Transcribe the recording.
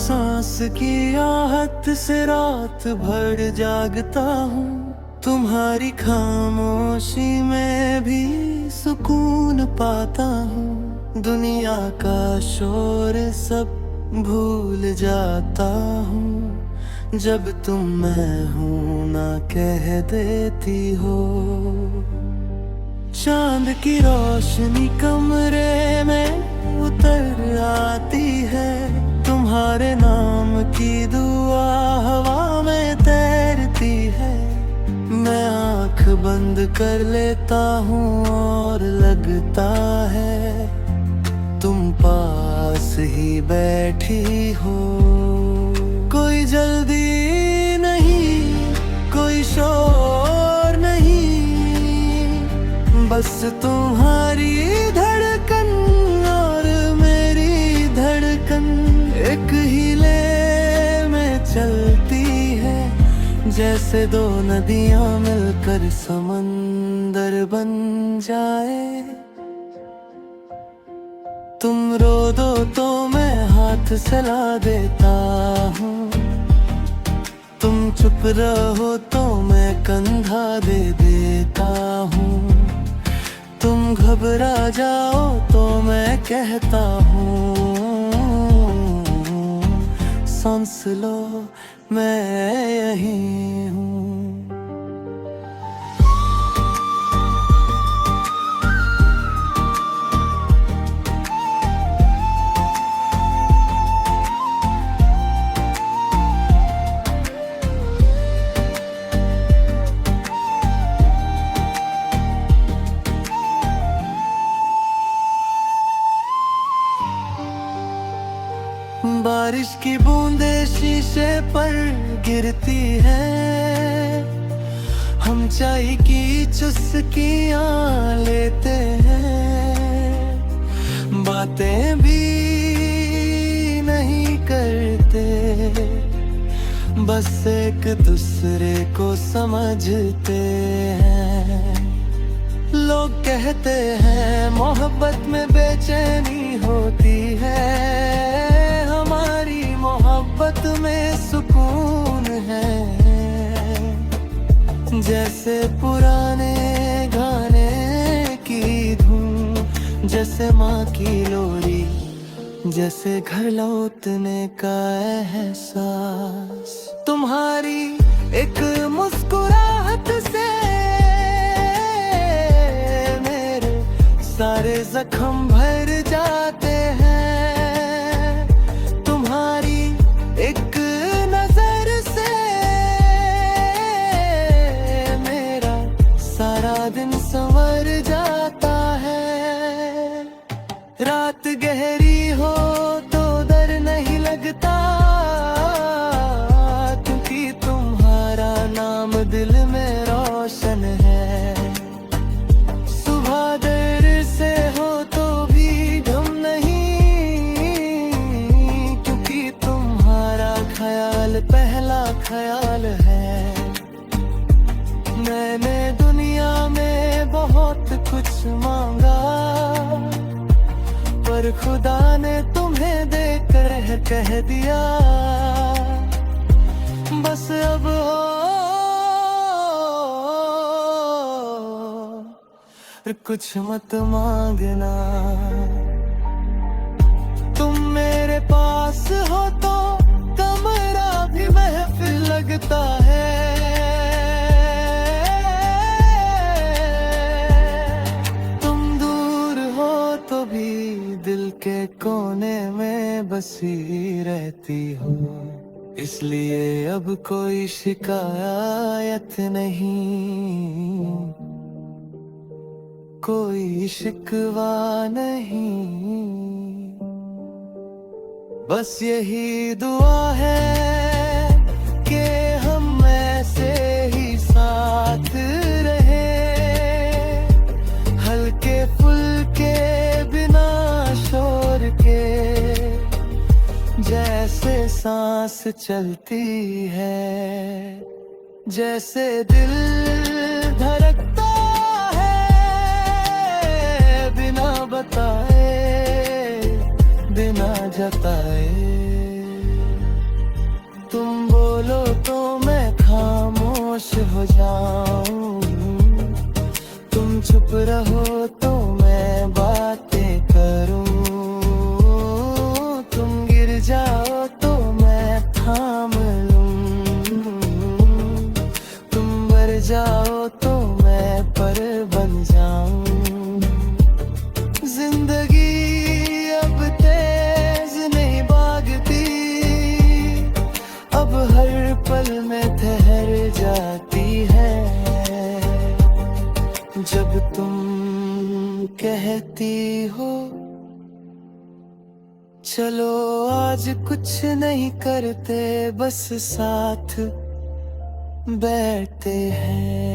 सांस की आहट से रात भर जागता हूँ। तुम्हारी खामोशी में भी सुकून पाता हूँ। दुनिया का शोर सब भूल जाता हूँ जब तुम मैं हूँ ना कह देती हो। चांद की रोशनी कमरे में उतर आती है। तुम्हारे नाम की दुआ हवा में तैरती है। मैं आँख बंद कर लेता हूँ और लगता है तुम पास ही बैठी हो। कोई जल्दी नहीं, कोई शोर नहीं, बस तुम्हारी धड़कन और मेरी धड़कन एक हिले में चलती है। जैसे दो नदियां मिलकर समंदर बन जाए। तुम रो दो तो मैं हाथ चला देता हूँ। तुम चुप रहो तो मैं कंधा दे देता हूँ। तुम घबरा जाओ तो मैं कहता हूँ सांस लो मैं यहीं हूँ। बारिश की बूंदें शीशे पर गिरती है। हम चाय की चुस्कियां लेते हैं। बातें भी नहीं करते, बस एक दूसरे को समझते हैं। लोग कहते हैं मोहब्बत में बेचैनी होती है। हमारी मोहब्बत में सुकून है। जैसे पुराने गाने की धुन, जैसे माँ की लोरी, जैसे घर लौटने का एहसास। तुम्हारी एक मुस्कुराहट से मेरे सारे जख्म भर जाते हैं। तुम्हारी एक नजर से मेरा सारा दिन संवर जाता है। रात गहरी हो तो डर नहीं लगता, क्योंकि तुम्हारा नाम दिल में रोशन है। सुबह देर से हो तो भी गम नहीं, क्योंकि तुम्हारा ख्याल पहला ख्याल है। मैंने दुनिया में बहुत कुछ मांगा, पर खुदा ने तुम्हें देकर कह दिया बस अब और कुछ मत मांगना। तुम मेरे पास हो तो कमरा भी महफिल लगता है। तुम दूर हो तो भी दिल के कोने में बसी रहती हो। इसलिए अब कोई शिकायत नहीं, कोई शिकवा नहीं। बस यही दुआ है कि हम ऐसे ही साथ रहे, हल्के फुल्के बिना शोर के। जैसे सांस चलती है, जैसे दिल धड़कता है, बिना बताए बिना जताए। जाऊं। तुम चुप रहो तो मैं बातें करूं, तुम गिर जाओ तो मैं थाम लूं, तुम मर जाओ तो मैं पर बन जाऊं। जिंदगी अब तेज नहीं भागती, अब हर पल में ठहर जाती है। जब तुम कहती हो चलो आज कुछ नहीं करते, बस साथ बैठते हैं।